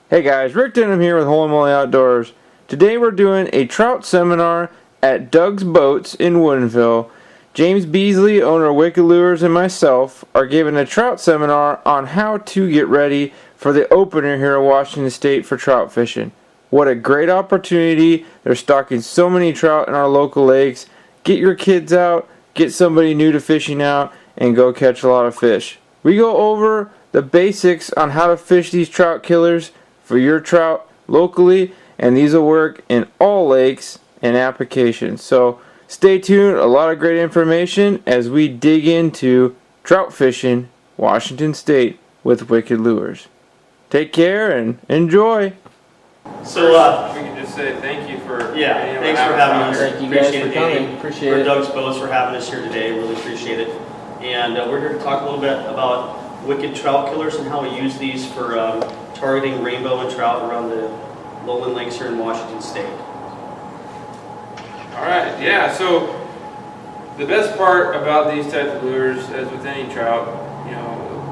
Hey guys, Rick Denham here with Holy Moly Outdoors. Today we're doing a trout seminar at Doug's Boats in Woodinville. James Beasley, owner of Wicked Lures, and myself are giving a trout seminar on how to get ready for the opener here in Washington State for trout fishing. What a great opportunity. They're stocking so many trout in our local lakes. Get your kids out, get somebody new to fishing out, and go catch a lot of fish. We go over the basics on how to fish these trout killers for your trout locally, and these will work in all lakes and applications. So stay tuned, a lot of great information as we dig into trout fishing Washington State with Wicked Lures. Take care and enjoy. So we can just say thank you for thanks for having us. Thank you guys for coming. Appreciate it. Doug's Boats for having us here today. Really appreciate it. And we're here to talk a little bit about wicked trout killers and how we use these for targeting rainbow and trout around the lowland lakes here in Washington State. Alright, yeah, so the best part about these types of lures, as with any trout,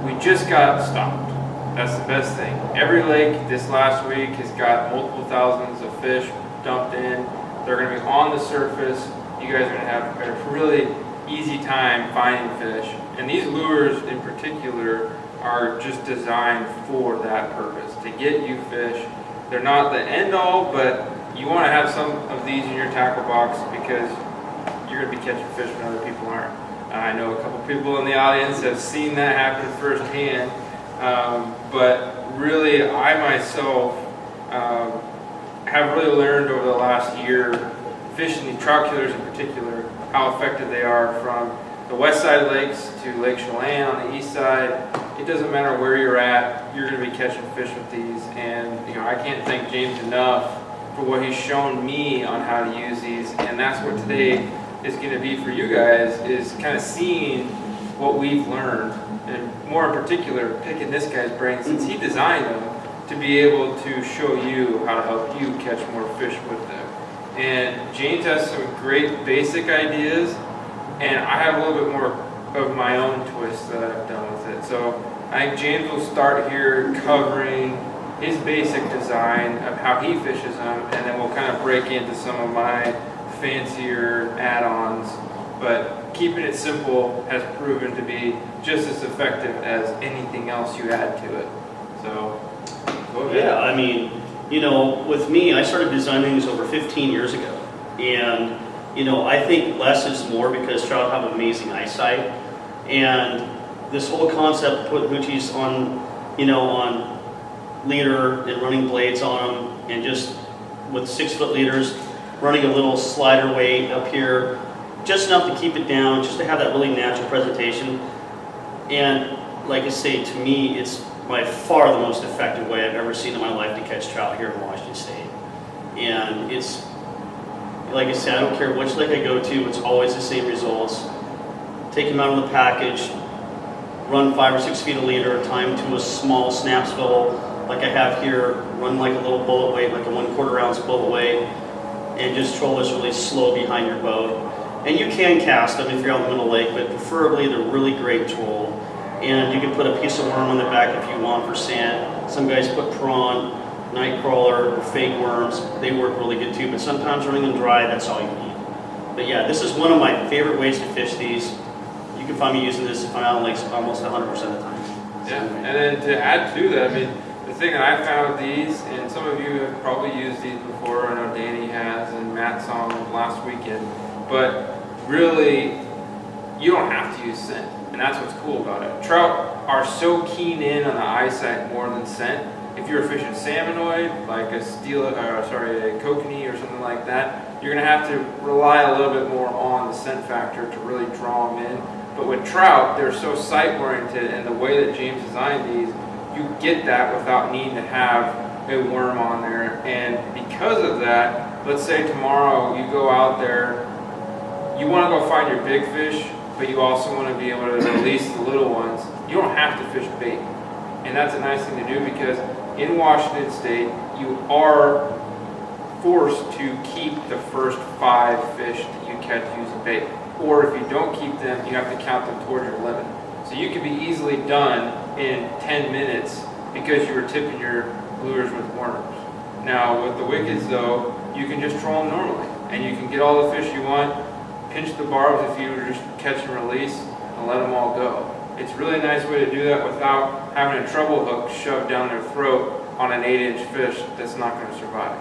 we just got stocked. That's the best thing. Every lake this last week has got multiple thousands of fish dumped in. They're going to be on the surface. You guys are going to have a really easy time finding fish. And these lures in particular are just designed for that purpose, to get you fish. They're not the end all, but you want to have some of these in your tackle box because you're going to be catching fish when other people aren't. I know a couple people in the audience have seen that happen firsthand, but really I myself have really learned over the last year, fishing these trout killers in particular, how effective they are from the west side of lakes to Lake Chelan on the east side. It doesn't matter where you're at, you're going to be catching fish with these. And I can't thank James enough for what he's shown me on how to use these. And that's what today is going to be for you guys, is kind of seeing what we've learned, and more in particular picking this guy's brain since he designed them to be able to show you how to help you catch more fish with them. And James has some great basic ideas, and I have a little bit more of my own twist that I've done with it. So I think James will start here covering his basic design of how he fishes them, and then we'll kind of break into some of my fancier add-ons. But keeping it simple has proven to be just as effective as anything else you add to it. So go ahead. Yeah, I mean, with me, I started designing these over 15 years ago. And I think less is more because trout have amazing eyesight, and this whole concept of putting hoochies on, on leader and running blades on them, and just with 6-foot leaders, running a little slider weight up here, just enough to keep it down, just to have that really natural presentation. And like I say, to me, it's by far the most effective way I've ever seen in my life to catch trout here in Washington State. And it's, like I said, I don't care which lake I go to, it's always the same results. Take them out of the package, run 5 or 6 feet a leader, tie them to a small snap swivel like I have here, run like a little bullet weight, like a 1/4 ounce bullet weight, and just troll this really slow behind your boat. And you can cast them if you're out in the middle of the lake, but preferably they're really great troll. And you can put a piece of worm on the back if you want for sand. Some guys put prawn, night crawler, or fake worms. They work really good too, but sometimes running them dry, that's all you need. But yeah, this is one of my favorite ways to fish these. You can find me using this if I'm out on lakes almost 100% of the time. Yeah, and then to add to that, the thing that I found with these, and some of you have probably used these before, I know Danny has, and Matt saw them last weekend, but really, you don't have to use scent, and that's what's cool about it. Trout are so keen in on the eyesight more than scent. If you're fishing salmonoid, like a kokanee or something like that, you're going to have to rely a little bit more on the scent factor to really draw them in. But with trout, they're so sight-oriented, and the way that James designed these, you get that without needing to have a worm on there. And because of that, let's say tomorrow you go out there, you want to go find your big fish, but you also want to be able to release the little ones. You don't have to fish bait. And that's a nice thing to do because in Washington State, you are forced to keep the first 5 fish that you catch using bait. Or if you don't keep them, you have to count them toward your limit. So you can be easily done in 10 minutes because you were tipping your lures with worms. Now with the wickets though, you can just troll them normally, and you can get all the fish you want, pinch the barbs if you just catch and release, and let them all go. It's a really nice way to do that without having a treble hook shoved down their throat on an 8-inch fish that's not going to survive.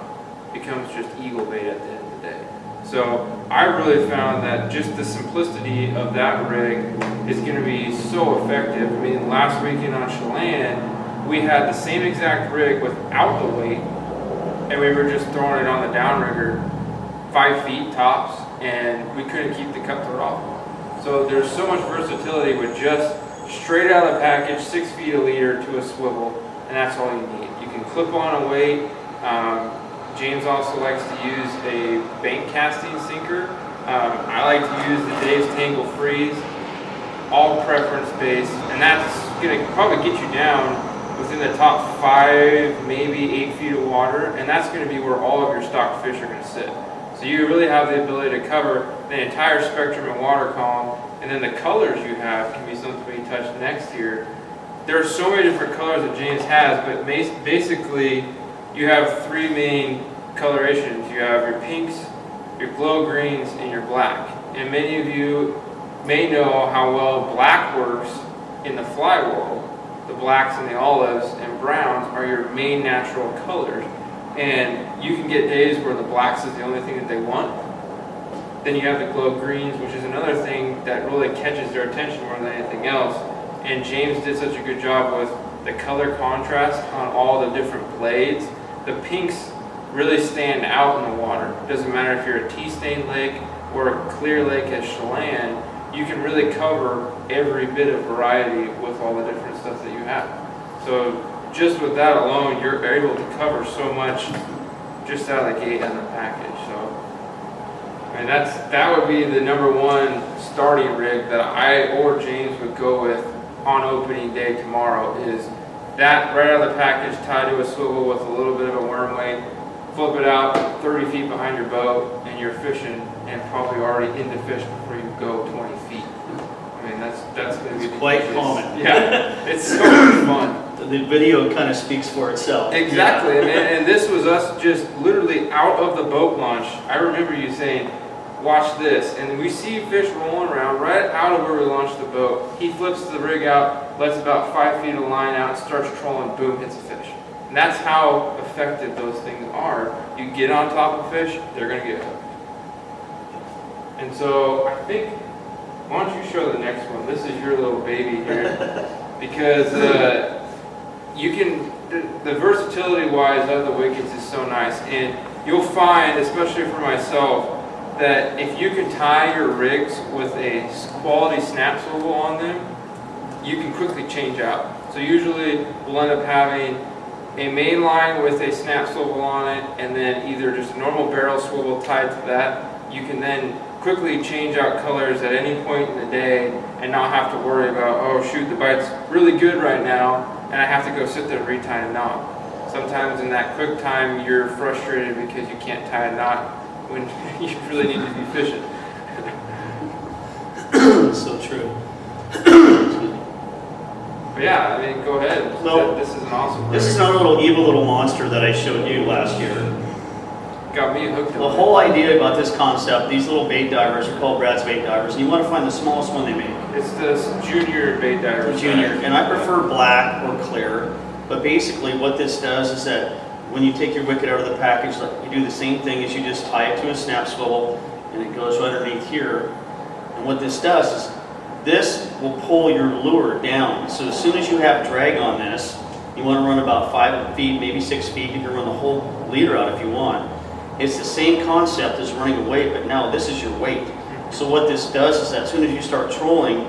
It becomes just eagle bait at the end of the day. So I really found that just the simplicity of that rig is going to be so effective. I mean, last weekend on Chelan, we had the same exact rig without the weight, and we were just throwing it on the downrigger 5 feet tops, and we couldn't keep the cutthroat off. So there's so much versatility with just straight out of the package, 6 feet a leader to a swivel, and that's all you need. You can clip on a weight. James also likes to use a bank casting sinker. I like to use the Dave's Tangle Freeze, all preference based, and that's going to probably get you down within the top 5, maybe 8 feet of water, and that's going to be where all of your stock fish are going to sit. So you really have the ability to cover the entire spectrum of water column, and then the colors you have can be something we touch next here. There are so many different colors that James has, but basically you have 3 main colorations. You have your pinks, your glow greens, and your black. And many of you may know how well black works in the fly world. The blacks and the olives and browns are your main natural colors. And you can get days where the blacks is the only thing that they want. Then you have the glow greens, which is another thing that really catches their attention more than anything else. And James did such a good job with the color contrast on all the different blades. The pinks really stand out in the water. It doesn't matter if you're a tea-stained lake or a clear lake as Chelan, you can really cover every bit of variety with all the different stuff that you have. So just with that alone, you're able to cover so much just out of the gate on the package. So, and that would be the #1 starting rig that I or James would go with on opening day tomorrow, is that right out of the package, tied to a swivel with a little bit of a worm weight, flip it out 30 feet behind your boat, and you're fishing and probably already into fish before you go 20 feet. I mean, that's going to be quite common. Yeah, it's so much fun. The video kind of speaks for itself. Exactly, and this was us just literally out of the boat launch. I remember you saying, watch this, and we see fish rolling around right out of where we launched the boat. He flips the rig out, lets about 5 feet of line out, starts trolling, boom, hits a fish. And that's how effective those things are. You get on top of fish, they're going to get hooked. And so I think, why don't you show the next one? This is your little baby here. Because you can, the versatility wise of the wickets is so nice. And you'll find, especially for myself, that if you can tie your rigs with a quality snap swivel on them, you can quickly change out. So usually we'll end up having a main line with a snap swivel on it, and then either just a normal barrel swivel tied to that. You can then quickly change out colors at any point in the day and not have to worry about, oh shoot, the bite's really good right now, and I have to go sit there and retie a knot. Sometimes in that quick time you're frustrated because you can't tie a knot when you really need to be fishing. So true. But yeah, I mean, go ahead. Well, this is an awesome This is rig. not a little evil little monster that I showed you last year. Got me hooked The on it. whole idea about this concept, these little bait divers are called Brad's bait divers, and you want to find the smallest one they make. It's this junior bait diver. Junior, and I prefer black or clear, but basically what this does is that when you take your wicket out of the package, you do the same thing as you just tie it to a snap swivel, and it goes right underneath here. And what this does is this will pull your lure down. So as soon as you have drag on this, you want to run about 5 feet, maybe 6 feet. You can run the whole leader out if you want. It's the same concept as running a weight, but now this is your weight. So what this does is that as soon as you start trolling,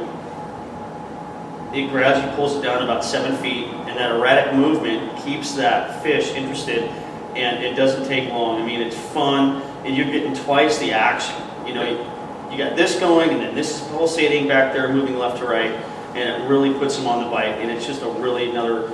it grabs you, pulls it down about 7 feet, and that erratic movement keeps that fish interested, and it doesn't take long. I mean, it's fun, and you're getting twice the action. You know, you got this going, and then this is pulsating back there, moving left to right, and it really puts them on the bite, and it's just a really another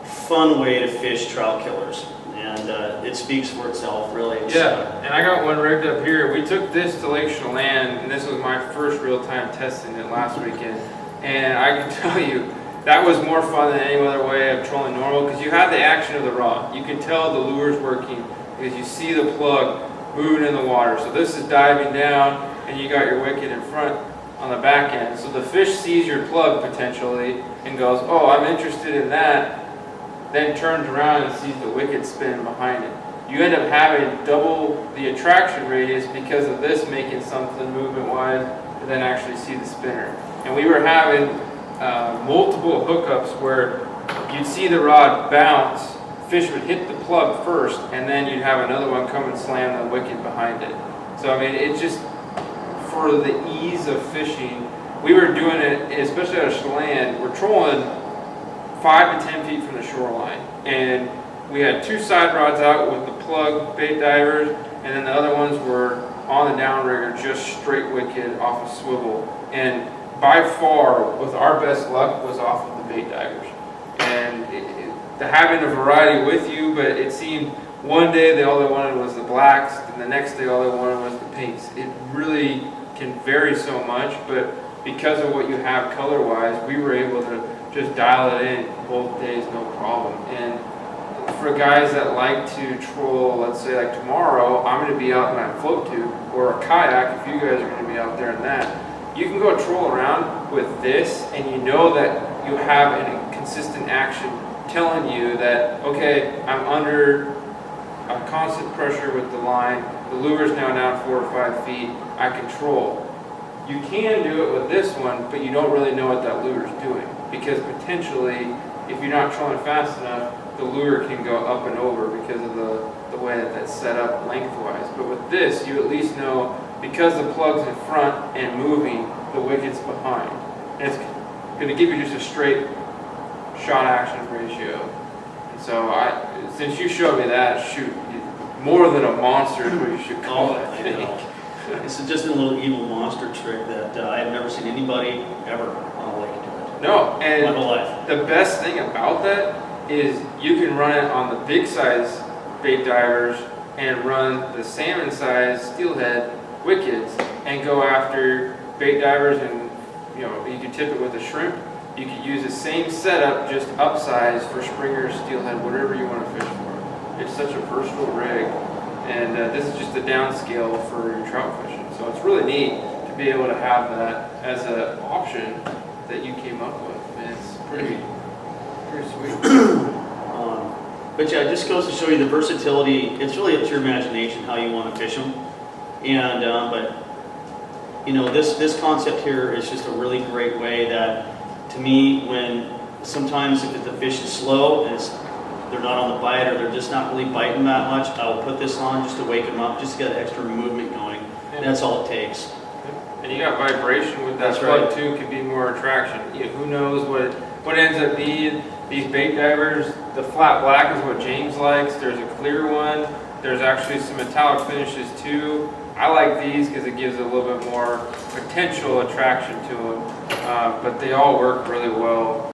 fun way to fish trout killers. And it speaks for itself, really. Yeah, and I got one rigged up here. We took this to Lake Chelan, and this was my first real time testing it last weekend. And I can tell you, that was more fun than any other way of trolling normal because you had the action of the rod. You could tell the lure's working because you see the plug moving in the water. So this is diving down and you got your wicket in front on the back end. So the fish sees your plug potentially and goes, oh, I'm interested in that, then turns around and sees the wicket spin behind it. You end up having double the attraction radius because of this making something movement-wise and then actually see the spinner. And we were having multiple hookups where you'd see the rod bounce, fish would hit the plug first, and then you'd have another one come and slam the wicket behind it. So I mean, it just, for the ease of fishing, we were doing it, especially out of Chelan, we're trolling 5 to 10 feet from the shoreline. And we had 2 side rods out with the plug bait divers, and then the other ones were on the downrigger, just straight wicket off a swivel. And by far, with our best luck, was off of the bait divers. And having a variety with you, but it seemed one day all they wanted was the blacks, and the next day all they wanted was the pinks. It really can vary so much, but because of what you have color-wise, we were able to just dial it in both days, no problem. And for guys that like to troll, let's say like tomorrow, I'm going to be out in my float tube or a kayak, if you guys are going to be out there in that, you can go troll around with this and you know that you have a consistent action telling you that, okay, I'm under a constant pressure with the line, the lure's now down 4 or 5 feet, I control. You can do it with this one, but you don't really know what that lure's doing because potentially, if you're not trolling fast enough, the lure can go up and over because of the way that that's set up lengthwise. But with this, you at least know because the plug's in front and moving, the wicket's behind. And it's going to give you just a straight shot action ratio. And so since you showed me that, shoot, more than a monster is what you should call it. I know. This is just a little evil monster trick that I've never seen anybody ever on a lake do it. No, and my whole life. The best thing about that is you can run it on the big size bait divers and run the salmon size steelhead wickets and go after bait divers, and you can tip it with a shrimp. You could use the same setup, just upsize for springers, steelhead, whatever you want to fish for. It's such a versatile rig, and this is just a downscale for your trout fishing. So it's really neat to be able to have that as an option that you came up with. And it's pretty sweet. But yeah, it just goes to show you the versatility. It's really up to your imagination how you want to fish them. And but this concept here is just a really great way that, to me, when sometimes if the fish is slow and they're not on the bite or they're just not really biting that much, I'll put this on just to wake them up, just to get extra movement going. And that's all it takes. And you got vibration with that plug too, could be more attraction. Who knows what ends up being. These bait divers, the flat black is what James likes. There's a clear one. There's actually some metallic finishes too. I like these because it gives a little bit more potential attraction to them. But they all work really well.